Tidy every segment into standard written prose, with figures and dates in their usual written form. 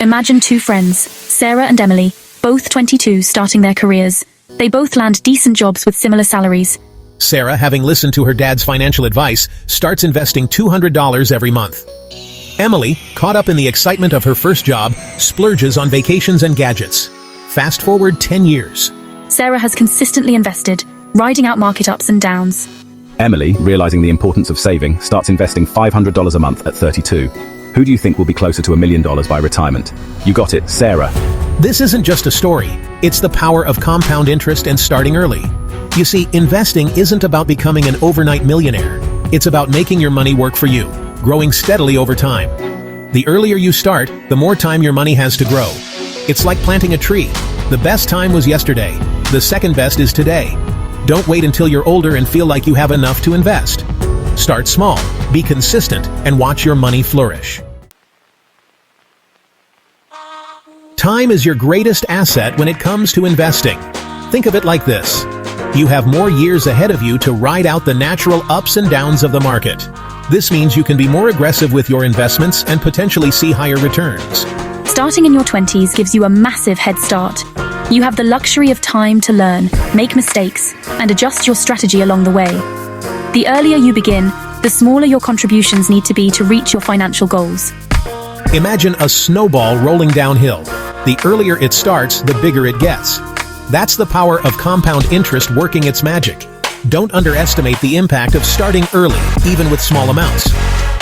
Imagine two friends, Sarah and Emily, both 22, starting their careers. They both land decent jobs with similar salaries. Sarah, having listened to her dad's financial advice, starts investing $200 every month. Emily, caught up in the excitement of her first job, splurges on vacations and gadgets. Fast forward 10 years. Sarah has consistently invested, riding out market ups and downs. Emily, realizing the importance of saving, starts investing $500 a month at 32. Who do you think will be closer to $1 million by retirement? You got it, Sarah. This isn't just a story. It's the power of compound interest and starting early. You see, investing isn't about becoming an overnight millionaire. It's about making your money work for you, growing steadily over time. The earlier you start, the more time your money has to grow. It's like planting a tree. The best time was yesterday. The second best is today. Don't wait until you're older and feel like you have enough to invest. Start small, be consistent, and watch your money flourish. Time is your greatest asset when it comes to investing. Think of it like this. You have more years ahead of you to ride out the natural ups and downs of the market. This means you can be more aggressive with your investments and potentially see higher returns. Starting in your 20s gives you a massive head start. You have the luxury of time to learn, make mistakes, and adjust your strategy along the way. The earlier you begin, the smaller your contributions need to be to reach your financial goals. Imagine a snowball rolling downhill. The earlier it starts, the bigger it gets. That's the power of compound interest working its magic. Don't underestimate the impact of starting early, even with small amounts.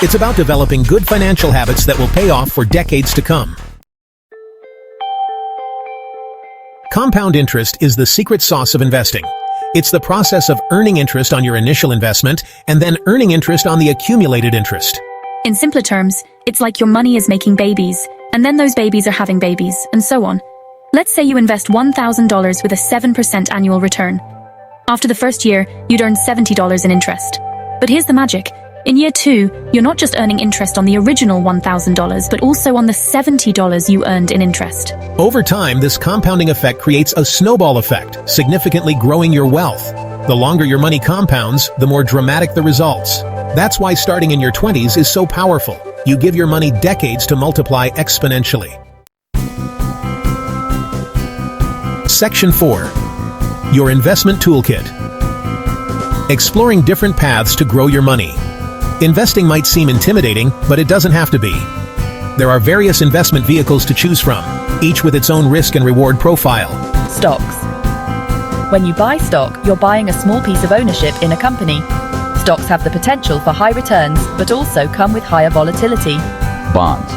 It's about developing good financial habits that will pay off for decades to come. Compound interest is the secret sauce of investing. It's the process of earning interest on your initial investment and then earning interest on the accumulated interest. In simpler terms, it's like your money is making babies, and then those babies are having babies, and so on. Let's say you invest $1,000 with a 7% annual return. After the first year, you'd earn $70 in interest. But here's the magic. In year 2, you're not just earning interest on the original $1,000, but also on the $70 you earned in interest. Over time, this compounding effect creates a snowball effect, significantly growing your wealth. The longer your money compounds, the more dramatic the results. That's why starting in your 20s is so powerful. You give your money decades to multiply exponentially. Section 4. Your Investment Toolkit. Exploring different paths to grow your money. Investing might seem intimidating, but it doesn't have to be. There are various investment vehicles to choose from, each with its own risk and reward profile. Stocks. When you buy stock, you're buying a small piece of ownership in a company. Stocks have the potential for high returns, but also come with higher volatility. Bonds.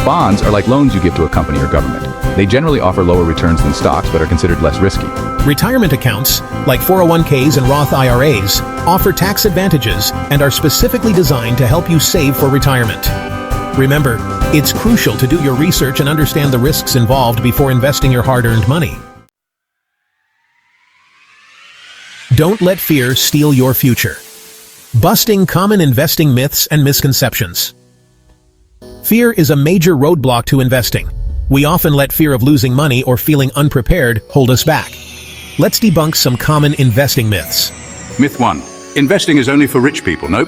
Bonds are like loans you give to a company or government. They generally offer lower returns than stocks, but are considered less risky. Retirement accounts, like 401ks and Roth IRAs, offer tax advantages and are specifically designed to help you save for retirement. Remember, it's crucial to do your research and understand the risks involved before investing your hard-earned money. Don't let fear steal your future. Busting common investing myths and misconceptions. Fear is a major roadblock to investing. We often let fear of losing money or feeling unprepared hold us back. Let's debunk some common investing myths. Myth 1. Investing is only for rich people. Nope.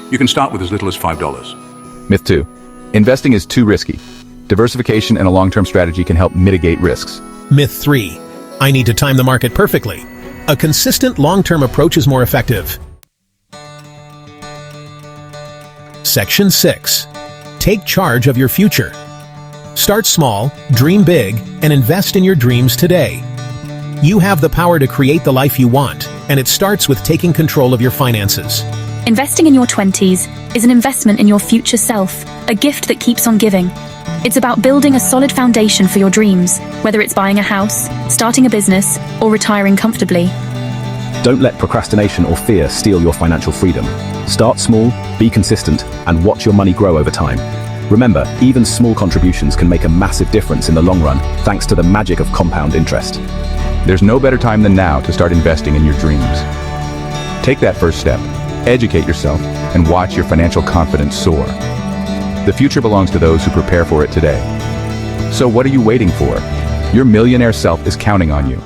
You can start with as little as $5. Myth 2. Investing is too risky. Diversification and a long-term strategy can help mitigate risks. Myth 3. I need to time the market perfectly. A consistent long-term approach is more effective. Section 6. Take charge of your future. Start small, dream big, and invest in your dreams today. You have the power to create the life you want, and it starts with taking control of your finances. Investing in your 20s is an investment in your future self, a gift that keeps on giving. It's about building a solid foundation for your dreams, whether it's buying a house, starting a business, or retiring comfortably. Don't let procrastination or fear steal your financial freedom. Start small, be consistent, and watch your money grow over time. Remember, even small contributions can make a massive difference in the long run, thanks to the magic of compound interest. There's no better time than now to start investing in your dreams. Take that first step, educate yourself, and watch your financial confidence soar. The future belongs to those who prepare for it today. So what are you waiting for? Your millionaire self is counting on you.